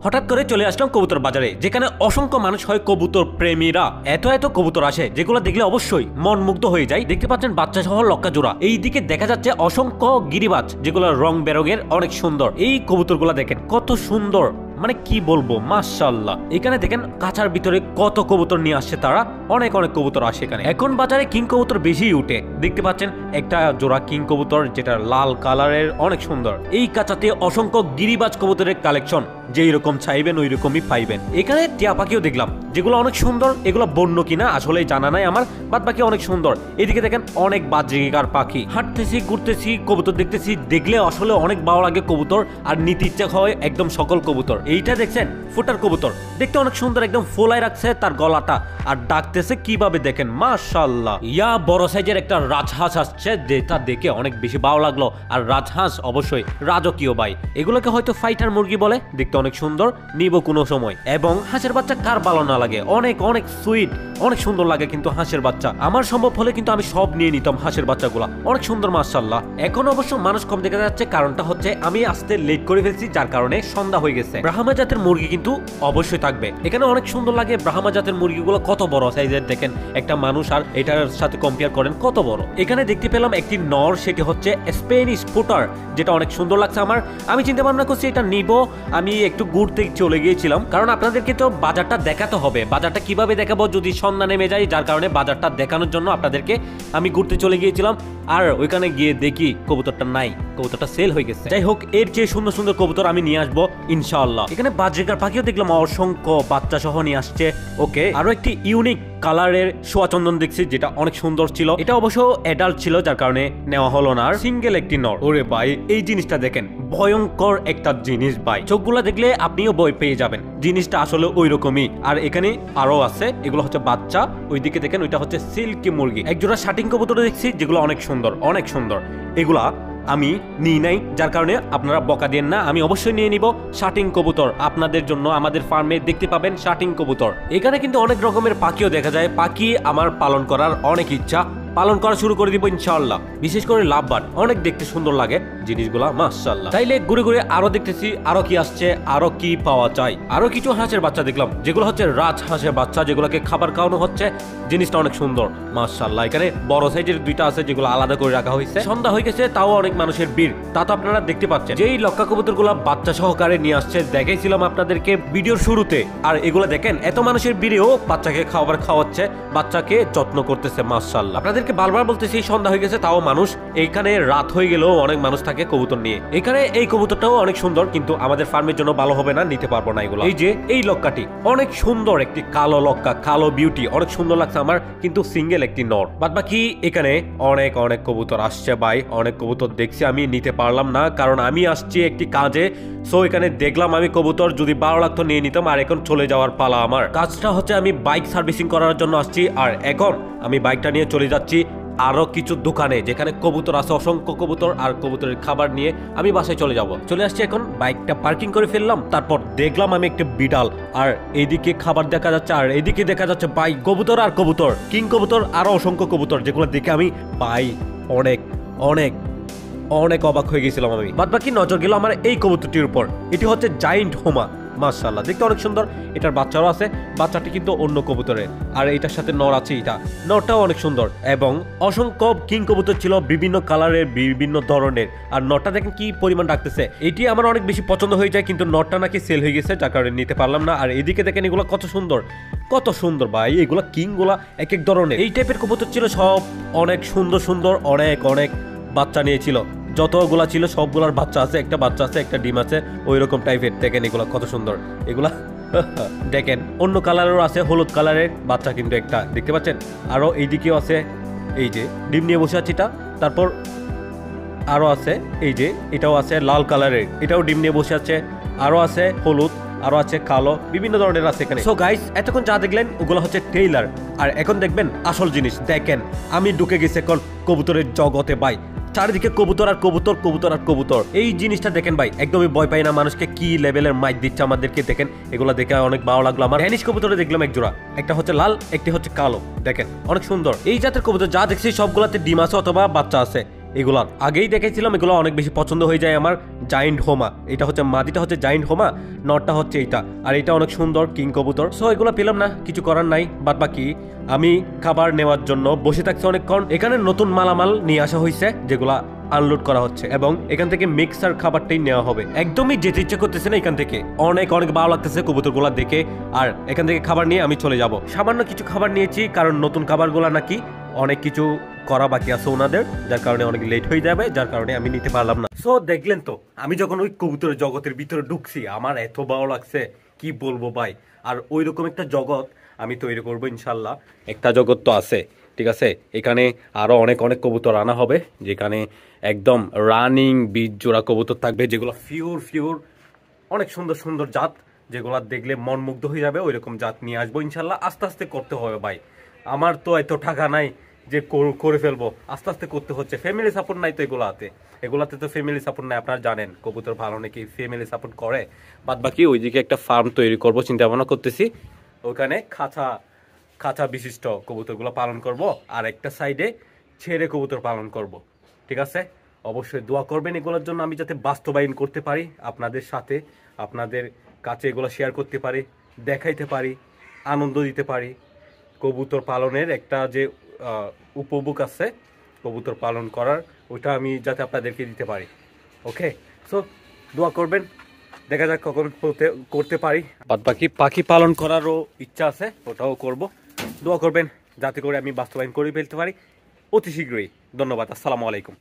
হঠাৎ করে চলে আসলাম কবুতর বাজারে, যেখানে অসংখ্য মানুষ হয় কবুতর প্রেমীরা। এত কবুতর আসে যেগুলো দেখলে অবশ্যই মন মুগ্ধ হয়ে যায়। দেখতে পাচ্ছেন বাচ্চা সহ লক্কা জোড়া। এই দিকে দেখা যাচ্ছে অসংখ্য গিরিবাজ, যেগুলো রং বেরঙের, অনেক সুন্দর। এই কবুতরগুলো দেখেন কত সুন্দর, মানে কি বলবো, মাশাআল্লাহ। এখানে দেখেন কাঁচার ভিতরে কত কবুতর নিয়ে আসছে তারা, অনেক কবুতর আসে এখানে। এখন বাজারে কিং কবুতর বেশি উঠে। দেখতে পাচ্ছেন একটা জোড়া কিং কবুতর, যেটা লাল কালারের, অনেক সুন্দর। এই কাঁচাতে অসংখ্য গিরিবাজ কবুতরের কালেকশন, যেই রকম চাইবেন ওই রকমই পাইবেন। এখানে টিয়া পাখিও দেখলাম, যেগুলো অনেক সুন্দর। এগুলো বন্য কিনা আসলে জানা নাই আমার, বাদ বাকি অনেক সুন্দর। এদিকে দেখেন অনেক বাজরিকার পাখি। হাঁটতেছি, ঘুরতেছি, কবুতর দেখতেছি, দেখলে আসলে অনেক ভালো লাগে কবুতর, আর নিতে ইচ্ছা হয় একদম সকল কবুতর। এইটা দেখছেন ফুটার কবুতর, দেখতে অনেক সুন্দর, একদম ফোলায় রাখছে তার গলাটা, আর ডাকতেছে কিভাবে দেখেন, মাশাআল্লাহ। ইয়া বড় সাইজের একটা রাজহাঁস আসছে, যেটা দেখে অনেক বেশি ভালো লাগলো। আর রাজহাঁস অবশ্যই রাজকীয় ভাই, এগুলোকে হয়তো ফাইটার মুরগি বলে। দেখতে অনেক সুন্দর, নিব কোনো সময়। এবং হাঁসের বাচ্চা কার ভালো না লাগে, অনেক সুইট, অনেক সুন্দর লাগে কিন্তু হাঁসের বাচ্চা। আমার সম্ভব হলে কিন্তু আমি সব নিয়ে নিতাম হাঁসের বাচ্চাগুলা, অনেক সুন্দর মাশাআল্লাহ। এখন অবশ্য মানুষ কম দেখা যাচ্ছে, কারণটা হচ্ছে আমি আসতে লেট করে ফেলছি, যার কারণে সন্ধ্যা হয়ে গেছে। ব্রাহ্মা জাতের মুরগি কিন্তু অবশ্যই থাকবে এখানে, অনেক সুন্দর লাগে। ব্রাহ্মা জাতের মুরগিগুলো কত বড় সাইজের দেখেন, একটা মানুষ আর এটার সাথে কম্পেয়ার করেন কত বড়। এখানে দেখতে পেলাম একটি নর, সেটি হচ্ছে স্পেনিশ ফুটার, যেটা অনেক সুন্দর লাগছে আমার। আমি চিন্তা ভাবনা করছি এটা নিব। আমি একটু ঘুরতে চলে গিয়েছিলাম, কারণ আপনাদেরকে তো বাজারটা দেখাতে হবে। বাজারটা কিভাবে দেখাবো যদি সন্ধ্যা নেমে যায়, যার কারণে বাজারটা দেখানোর জন্য আপনাদেরকে আমি ঘুরতে চলে গিয়েছিলাম। আর ওইখানে গিয়ে দেখি কবুতরটা নাই, কবুতরটা সেল হয়ে গেছে। যাই হোক, এর চেয়ে সুন্দর সুন্দর কবুতর আমি নিয়ে আসবো ইনশাআল্লাহ। এখানে বাজরিকার পাখিও দেখলাম অসংখ্য বাচ্চা সহ নিয়ে আসছে। ওকে, আরো একটি ইউনিক কালারের সোয়া চন্দন দেখছি, যেটা অনেক সুন্দর ছিল। এটা অবশ্য অ্যাডাল্ট ছিল, যার কারণে নেওয়া হলো না। আর সিঙ্গেল একটি নর। ওরে ভাই, এই জিনিসটা দেখেন, ভয়ঙ্কর একটা জিনিস ভাই। চোখগুলা দেখলে আপনিও ভয় পেয়ে যাবেন। জিনিসটা আসলে ওই রকমই। আর এখানে আরো আছে, এগুলো হচ্ছে বাচ্চা। ওইদিকে দেখেন, ওইটা হচ্ছে সিল্কি মুরগি। একজোড়া শাটিং কবুতর দেখছি, যেগুলো অনেক সুন্দর, অনেক সুন্দর। এগুলা আমি নিই নাই, যার কারণে আপনারা বকা দেন না। আমি অবশ্যই নিয়ে নিব শাটিং কবুতর আপনাদের জন্য। আমাদের ফার্মে দেখতে পাবেন শাটিং কবুতর। এখানে কিন্তু অনেক রকমের পাখিও দেখা যায়। পাখি আমার পালন করার অনেক ইচ্ছা, পালন করা শুরু করে দিব ইনশাআল্লাহ। বিশেষ করে লাভবার্ড, অনেক দেখতে সুন্দর লাগে জিনিসগুলা মাশাআল্লাহ। তাইলে ঘুরে ঘুরে আরো দেখতেছি আরো কি আসছে, আরো কি পাওয়া যায়। আরো কিছু হাঁসের বাচ্চা দেখলাম, যেগুলো হচ্ছে রাজ হাঁসের বাচ্চা, যেগুলোকে খাবার খাওয়ানো হচ্ছে। জিনিসটা অনেক সুন্দর মাশাআল্লাহ। এখানে বড় সাইজের দুইটা আছে, যেগুলো আলাদা করে রাখা হয়েছে। সন্ধ্যা হয়ে গেছে, তাও অনেক মানুষের ভিড়, তা তো আপনারা দেখতে পাচ্ছেন। যেই লক্কা কবুতরগুলা বাচ্চা সহকারে নিয়ে আসছে, দেখাইছিলাম আপনাদেরকে ভিডিওর শুরুতে। আর এগুলো দেখেন, এত মানুষের ভিড়েও বাচ্চাকে খাবার খাওয়াচ্ছে, বাচ্চাকে যত্ন করতেছে মাশাআল্লাহ। আপনাদেরকে বারবার বলতেছি সন্ধ্যা হয়ে গেছে, তাও মানুষ। এইখানে রাত হয়ে গেলেও অনেক মানুষ থাকে কবুতর নিয়ে। এখানে এই কবুতরটাও অনেক সুন্দর, কিন্তু আমাদের ফার্মের জন্য ভালো হবে না, নিতে পারবো না এগুলো। এই যে এই লক্কাটি অনেক সুন্দর, একটি কালো লক্কা, কালো বিউটি, অনেক সুন্দর লাগছে আমার, কিন্তু সিঙ্গেল একটি নর। বাদ বাকি এখানে অনেক কবুতর আসছে ভাই, অনেক কবুতর দেখছি। আমি নিতে পারলাম না, কারণ আমি আসছি একটি কাজে। সো এখানে দেখলাম আমি কবুতর, যদি ভালো লাগতো নিয়ে নিতাম। আর এখন চলে যাওয়ার পালা আমার। কাজটা হচ্ছে আমি বাইক সার্ভিসিং করার জন্য আসছি, আর এখন আমি বাইকটা নিয়ে চলে যাচ্ছি আরো কিছু দোকানে, যেখানে কবুতর আছে, অসংখ্য কবুতর। আর কবুতরের খাবার নিয়ে আমি বাসায় চলে যাব। চলে আসছি এখন, বাইকটা পার্কিং করে ফেললাম। তারপর দেখলাম আমি একটা বিড়াল, আর এইদিকে খাবার দেখা যাচ্ছে, আর এইদিকে দেখা যাচ্ছে ভাই কবুতর আর কবুতর, কিং কবুতর, আরো অসংখ্য কবুতর, যেগুলো দেখে আমি ভাই অনেক অবাক হয়ে গেছিলাম আমি। বাদ বাকি নজর গেল আমার এই কবুতরটির উপর। এটি হচ্ছে জায়ান্ট হোমা মাশাআল্লাহ, দেখতে অনেক সুন্দর। এটার বাচ্চাও আছে, বাচ্চাটি কিন্তু অন্য কবুতরের। আর এটার সাথে নর আছে, এটা নরটাও অনেক সুন্দর। এবং অসংখ্য কিং কবুতর ছিল, বিভিন্ন কালারের, বিভিন্ন ধরনের। আর নরটা দেখেন কি পরিমাণ ডাকতেছে। এটি আমার অনেক বেশি পছন্দ হয়ে যায়, কিন্তু নরটা নাকি সেল হয়ে গেছে, যার কারণে নিতে পারলাম না। আর এদিকে দেখেন এগুলো কত সুন্দর ভাই, এগুলো কিং গুলা এক এক ধরনের। এই টাইপের কবুতর ছিল সব, অনেক সুন্দর, অনেক বাচ্চা নিয়েছিল। যতগুলা ছিল সবগুলার বাচ্চা আছে, একটা বাচ্চা আছে, একটা ডিম আছে, ওই রকম টাইপের। দেখেন এগুলা কত সুন্দর, এগুলা দেখেন অন্য কালারেরও আছে, হলুদ কালারের বাচ্চা কিন্তু একটা দেখতে পাচ্ছেন। আরো এইদিকেও আছে, এই যে ডিম নিয়ে বসে আছে এটা। তারপর আরো আছে, এই যে এটাও আছে লাল কালারের, এটাও ডিম নিয়ে বসে আছে। আরো আছে হলুদ, আরো আছে কালো, বিভিন্ন ধরনের আছে এখানে। সো গাইস, এতক্ষণ যা দেখলেন ওগুলো হচ্ছে টেইলার। আর এখন দেখবেন আসল জিনিস। দেখেন আমি ঢুকে গেছি এখন কবুতরের জগতে ভাই। চারিদিকে কবুতর আর কবুতর। এই জিনিসটা দেখেন ভাই, একদমই ভয় পাই না মানুষকে। কি লেভেলের মাইক দিচ্ছে আমাদেরকে দেখেন। এগুলো দেখে অনেক ভালো লাগলো আমার। ড্যানিশ কবুতরে দেখলাম এক জোড়া, একটা হচ্ছে লাল, একটি হচ্ছে কালো। দেখেন অনেক সুন্দর। এই জাতের কবুতর যা দেখছি সবগুলাতে ডিম আছে অথবা বাচ্চা আছে। এগুলার আগেই দেখেছিলাম, এগুলো অনেক বেশি পছন্দ হয়ে যায় আমার। জায়েন্ট হোমা, এটা হচ্ছে মাদিটা হচ্ছে জায়েন্ট হোমা, নটটা হচ্ছে এইটা, আর এটা অনেক সুন্দর কিং কবুতর। সো এগুলো পেলাম না, কিছু করার নাই। বাদ বাকি আমি খাবার নেওয়ার জন্য বসে থাকছি অনেকক্ষণ। এখানে নতুন মালামাল নিয়ে আসা হয়েছে যেগুলা আনলোড করা হচ্ছে, এবং এখান থেকে মিক্সার খাবারটাই নেওয়া হবে। একদমই যেতে ইচ্ছে করতেছে না এখান থেকে, অনেক অনেক ভালো লাগতেছে কবুতরগুলা দেখে। আর এখান থেকে খাবার নিয়ে আমি চলে যাব। সামান্য কিছু খাবার নিয়েছি, কারণ নতুন খাবারগুলা নাকি অনেক কিছু করা বাকি আছে ওনাদের, যার কারণে অনেক লেট হয়ে যাবে, যার কারণে আমি নিতে পারলাম না। সো দেখলেন তো, আমি যখন ওই কবুতরের জগতের ভিতরে ঢুকছি, আমার এত ভালো লাগছে কি বলবো ভাই। আর ওই রকম একটা জগৎ আমি তৈরি করবো ইনশাল্লাহ। একটা জগৎ তো আছে, ঠিক আছে। এখানে আরো অনেক অনেক কবুতর আনা হবে, যেখানে একদম রানিং বীজ জোড়া কবুতর থাকবে, যেগুলো ফিওর অনেক সুন্দর সুন্দর জাত, যেগুলো দেখলে মন মুগ্ধ হয়ে যাবে। ওই রকম জাত নিয়ে আসবো ইনশাল্লাহ। আস্তে আস্তে করতে হবে ভাই, আমার তো এত টাকা নাই যে করে ফেলবো, আস্তে আস্তে করতে হচ্ছে। ফ্যামিলি সাপোর্ট নাই তো এগুলাতে তো ফ্যামিলি সাপোর্ট নাই। আপনারা জানেন কবুতর ভালো নাকি ফ্যামিলি সাপোর্ট করে। বাদ বাকি ওইদিকে একটা ফার্ম তৈরি করবো চিন্তা ভাবনা করতেছি, ওখানে খাঁচা বিশিষ্ট কবুতরগুলো পালন করব, আর একটা সাইডে ছেড়ে কবুতর পালন করব, ঠিক আছে। অবশ্যই দোয়া করবেন এগুলোর জন্য, আমি যাতে বাস্তবায়ন করতে পারি আপনাদের সাথে, আপনাদের কাছে এগুলো শেয়ার করতে পারি, দেখাইতে পারি, আনন্দ দিতে পারি। কবুতর পালনের একটা যে উপভোগ আছে কবুতর পালন করার, ওইটা আমি যাতে আপনাদেরকে দিতে পারি। ওকে, সো দোয়া করবেন, দেখা যাক কখন করতে পারি। বাদ বাকি পাখি পালন করারও ইচ্ছা আছে, ওটাও করব। দোয়া করবেন যাতে করে আমি বাস্তবায়ন করে ফেলতে পারি অতি শীঘ্রই। ধন্যবাদ, আসসালামু আলাইকুম।